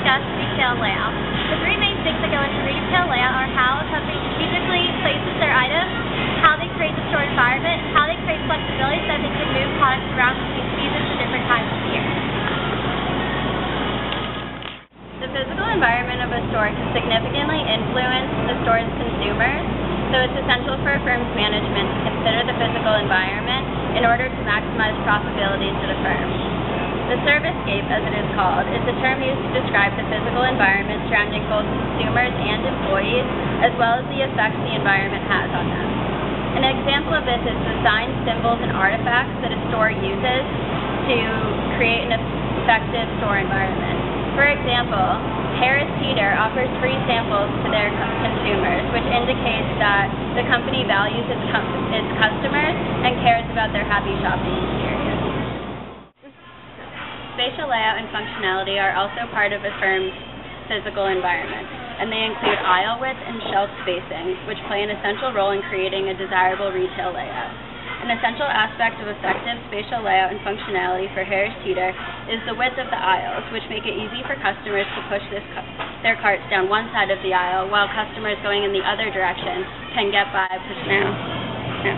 discuss retail layout. The three main things that go into retail layout are how a company strategically places their items, how they create the store environment, and how they create flexibility so that they can move products around between seasons and different times of the year. The physical environment of a store can significantly influence the store's consumers, so it's essential for a firm's management to consider the physical environment in order to maximize profitability to the firm. The servicescape, as it is called, is the term used to describe the physical environment surrounding both consumers and employees, as well as the effects the environment has on them. An example of this is the signs, symbols, and artifacts that a store uses to create an effective store environment. For example, Harris Teeter offers free samples to their consumers, which indicates that the company values its customers and cares about their happy shopping experience. Spatial layout and functionality are also part of a firm's physical environment, and they include aisle width and shelf spacing, which play an essential role in creating a desirable retail layout. An essential aspect of effective spatial layout and functionality for Harris Teeter is the width of the aisles, which make it easy for customers to push their carts down one side of the aisle, while customers going in the other direction can get by pushing down.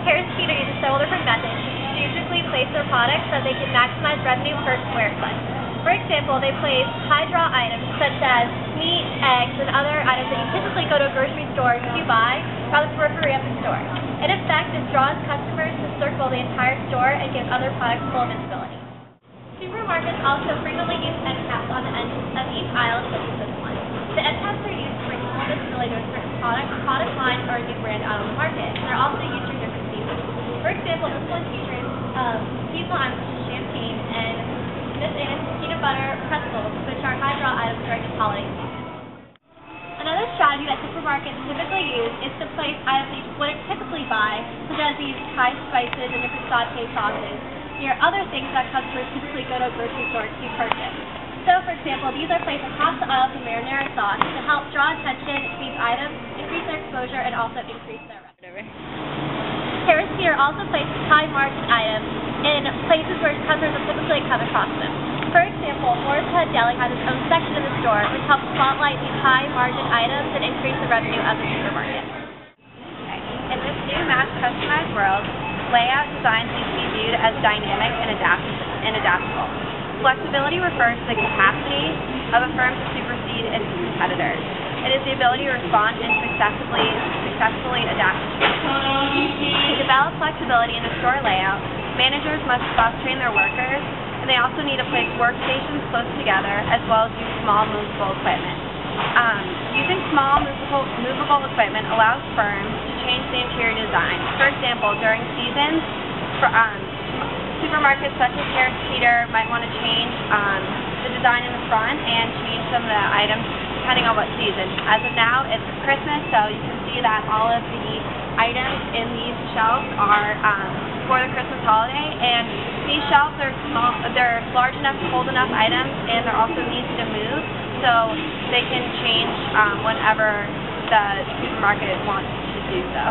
Harris Teeter uses several different methods to strategically place their products so that they can maximize revenue per square foot. For example, they place high-draw items such as meat, eggs, and other items that you typically go to a grocery store to buy on the periphery of the store. In effect, this draws customers to circle the entire store and gives other products full visibility. Supermarkets also frequently use end caps on the edges of each aisle such as this one. The end caps are used to bring full visibility to a certain product line, or a new brand out on the market. They're also used for different seasons. For example, this one features seasonal items such as champagne, and this is peanut butter pretzels, which are high-draw items during the holiday season. Another strategy that supermarkets typically use is to place items that you wouldn't typically buy, such as these Thai spices and different sauté sauces, near other things that customers typically go to a grocery store to purchase. So, for example, these are placed across the aisle for marinara sauce to help draw attention to these items, increase their exposure, and also increase their revenue. Harris Teeter also places high-margin items in places where customers will typically come across them. For example, Moore's Head Deli has its own section in the store, which helps spotlight these high-margin items and increase the revenue of the supermarket. In this new mass-customized world, layout designs need to be viewed as dynamic and adaptable. Flexibility refers to the capacity of a firm to supersede its competitors. It is the ability to respond and successfully adapt to change. To develop flexibility in the store layout, managers must cross-train their workers, and they also need to place workstations close together, as well as use small movable equipment. Using small movable equipment allows firms to change the interior design. For example, during seasons, supermarkets such as Harris Teeter might want to change the design in the front and change some of the items depending on what season. As of now, it's Christmas, so you can see that all of the items in these shelves are for the Christmas holiday, and these shelves are small, they're large enough to hold enough items, and they're also easy to move, so they can change whenever the supermarket wants to do so.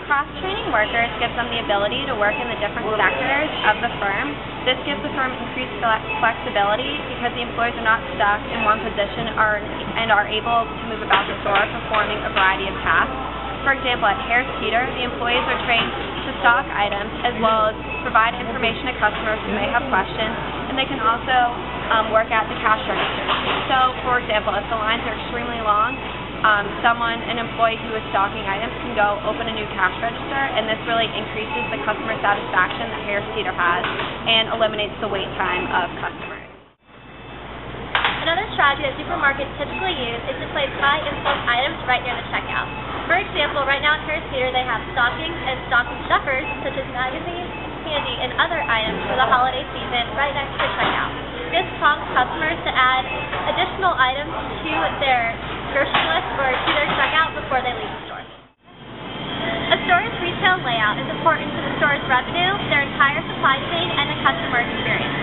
Cross-training workers gives them the ability to work in the different sectors of the firm. This gives the firm increased flexibility because the employees are not stuck in one position and are able to move about the store performing a variety of tasks. For example, at Harris Teeter, the employees are trained to stock items as well as provide information to customers who may have questions, and they can also work at the cash register. So, for example, if the lines are extremely long, an employee who is stocking items can go open a new cash register, and this really increases the customer satisfaction that Harris Teeter has and eliminates the wait time of customers. Another strategy that supermarkets typically use is to place high impulse items right near the checkout. For example, right now at Harris Teeter they have stockings and stocking stuffers such as magazines, candy, and other items for the holiday season right next to the checkout. This prompts customers to add additional items to their grocery list or to their checkout before they leave the store. A store's retail layout is important to the store's revenue, their entire supply chain, and the customer experience.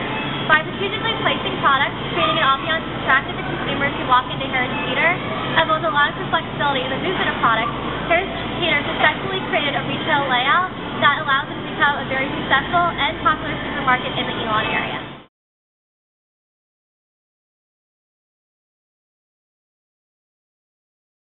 By strategically placing products, creating an ambiance attractive to consumers who walk into Harris Teeter, as well as allowing for flexibility in the movement of products, Harris Teeter successfully created a retail layout that allows it to become a very successful and popular supermarket in the Elon area.